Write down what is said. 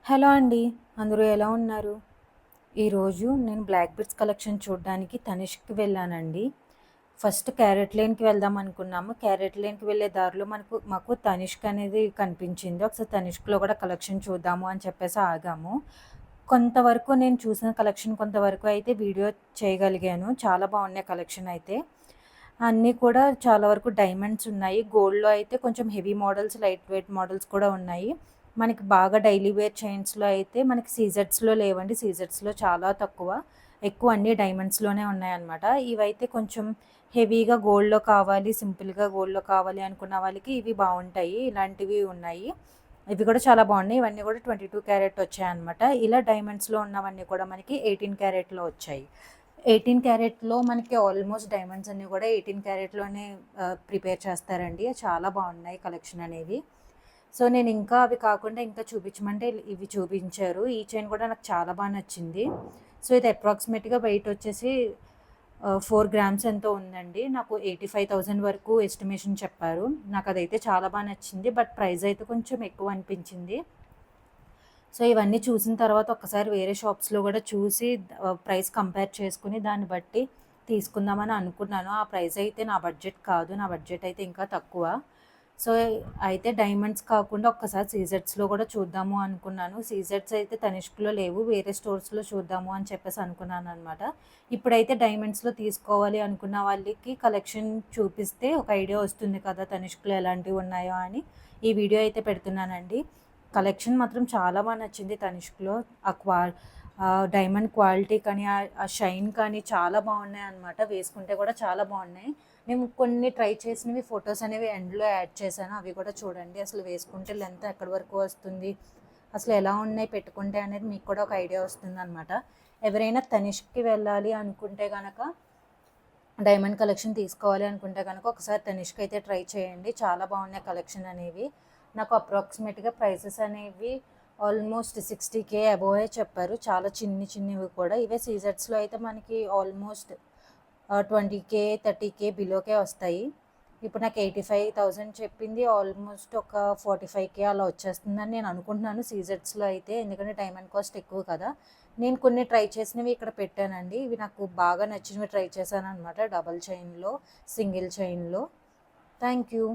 Hello అండి. అందరూ ఎలా ఉన్నారు? ఈరోజు నేను బ్లాక్ బీడ్స్ కలెక్షన్ చూడడానికి తనిష్క్‌కి వెళ్ళానండి. ఫస్ట్ క్యారెట్ లేన్‌కి వెళ్దాం అనుకున్నాము. క్యారెట్ లేన్‌కి వెళ్ళే దారిలో మాకు తనిష్క్ అనేది కనిపించింది. ఒకసారి తనిష్క్‌లో కూడా కలెక్షన్ చూద్దాము అని చెప్పేసి ఆగాము. కొంతవరకు నేను చూసిన కలెక్షన్ కొంతవరకు అయితే వీడియో చేయగలిగాను. చాలా బాగున్నాయి కలెక్షన్ అయితే. అన్నీ కూడా చాలా వరకు డైమండ్స్ ఉన్నాయి. గోల్డ్‌లో అయితే కొంచెం heavy models, light weight models కూడా ఉన్నాయి. మనకి బాగా డైలీ వేర్ చైన్స్‌లో అయితే మనకి సీజెడ్స్‌లో లేవండి. సీజెడ్స్‌లో చాలా తక్కువ. ఎక్కువ అన్నీ డైమండ్స్‌లోనే ఉన్నాయన్నమాట. ఇవైతే కొంచెం హెవీగా గోల్డ్‌లో కావాలి, సింపుల్‌గా గోల్డ్‌లో కావాలి అనుకున్న వాళ్ళకి ఇవి బావుంటాయి. ఇలాంటివి ఉన్నాయి. ఇవి కూడా చాలా బాగున్నాయి. ఇవన్నీ కూడా 22 క్యారెట్ వచ్చాయన్నమాట. ఇలా డైమండ్స్‌లో ఉన్నవన్నీ కూడా మనకి 18 క్యారెట్‌లో వచ్చాయి. 18 క్యారెట్‌లో మనకి ఆల్మోస్ట్ డైమండ్స్ అన్నీ కూడా 18 క్యారెట్‌లోనే ప్రిపేర్ చేస్తారండి. చాలా బాగున్నాయి కలెక్షన్ అనేవి. సో, నేను ఇంకా అవి కాకుండా ఇంకా చూపించమంటే ఇవి చూపించారు. ఈ చైన్ కూడా నాకు చాలా బాగా నచ్చింది. సో, ఇది అప్రాక్సిమేట్‌గా వెయిట్ వచ్చేసి 4 గ్రామ్స్ ఎంతో ఉందండి. నాకు 85,000 వరకు ఎస్టిమేషన్ చెప్పారు. నాకు అదైతే చాలా బాగా నచ్చింది. బట్ ప్రైస్ అయితే కొంచెం ఎక్కువ అనిపించింది. సో, ఇవన్నీ చూసిన తర్వాత ఒక్కసారి వేరే షాప్స్‌లో కూడా చూసి ప్రైస్ కంపేర్ చేసుకొని దాన్ని బట్టి తీసుకుందామని అనుకున్నాను. ఆ ప్రైస్ అయితే నా బడ్జెట్ కాదు. నా బడ్జెట్ అయితే ఇంకా తక్కువ. సో, అయితే డైమండ్స్ కాకుండా ఒక్కసారి సీజెడ్స్‌లో కూడా చూద్దాము అనుకున్నాను. సీజెడ్స్ అయితే తనిష్క్‌లో లేవు. వేరే స్టోర్స్‌లో చూద్దాము అని చెప్పేసి అనుకున్నాననమాట. ఇప్పుడైతే డైమండ్స్‌లో తీసుకోవాలి అనుకున్న వాళ్ళకి కలెక్షన్ చూపిస్తే ఒక ఐడియా వస్తుంది కదా! తనిష్క్‌లో ఎలాంటివి ఉన్నాయో అని ఈ వీడియో అయితే పెడుతున్నానండి. కలెక్షన్ మాత్రం చాలా బాగా నచ్చింది తనిష్క్‌లో. డైమండ్ క్వాలిటీ కానీ, ఆ షైన్ కానీ చాలా బాగున్నాయన్నమాట. వేసుకుంటే కూడా చాలా బాగున్నాయి. నేను కొన్ని ట్రై చేసినవి ఫొటోస్ అనేవి ఎండ్‌లో యాడ్ చేశాను. అవి కూడా చూడండి. అసలు వేసుకుంటే లెంత్ ఎక్కడి వరకు వస్తుంది, అసలు ఎలా ఉన్నాయి పెట్టుకుంటే అనేది మీకు కూడా ఒక ఐడియా వస్తుందన్నమాట. ఎవరైనా తనిష్క్‌కి వెళ్ళాలి అనుకుంటే గనక, డైమండ్ కలెక్షన్ తీసుకోవాలి అనుకుంటే కనుక ఒకసారి తనిష్క్ అయితే ట్రై చేయండి. చాలా బాగున్నాయి కలెక్షన్ అనేవి. నాకు అప్రాక్సిమేట్‌గా ప్రైసెస్ అనేవి ఆల్మోస్ట్ 60,000 అబోవే చెప్పారు. చాలా చిన్నవి కూడా. ఇవే సీజెడ్స్‌లో అయితే మనకి ఆల్మోస్ట్ 20,000, 30,000 బిలోకే వస్తాయి. ఇప్పుడు నాకు 85,000 చెప్పింది. ఆల్మోస్ట్ ఒక 45,000 అలా వచ్చేస్తుందని నేను అనుకుంటున్నాను సీజెడ్స్‌లో అయితే. ఎందుకంటే డైమండ్ కాస్ట్ ఎక్కువ కదా! నేను కొన్ని ట్రై చేసినవి ఇక్కడ పెట్టానండి. ఇవి నాకు బాగా నచ్చినవి ట్రై చేశాననమాట. డబుల్ చైన్‌లో, సింగిల్ చైన్‌లో. Thank you.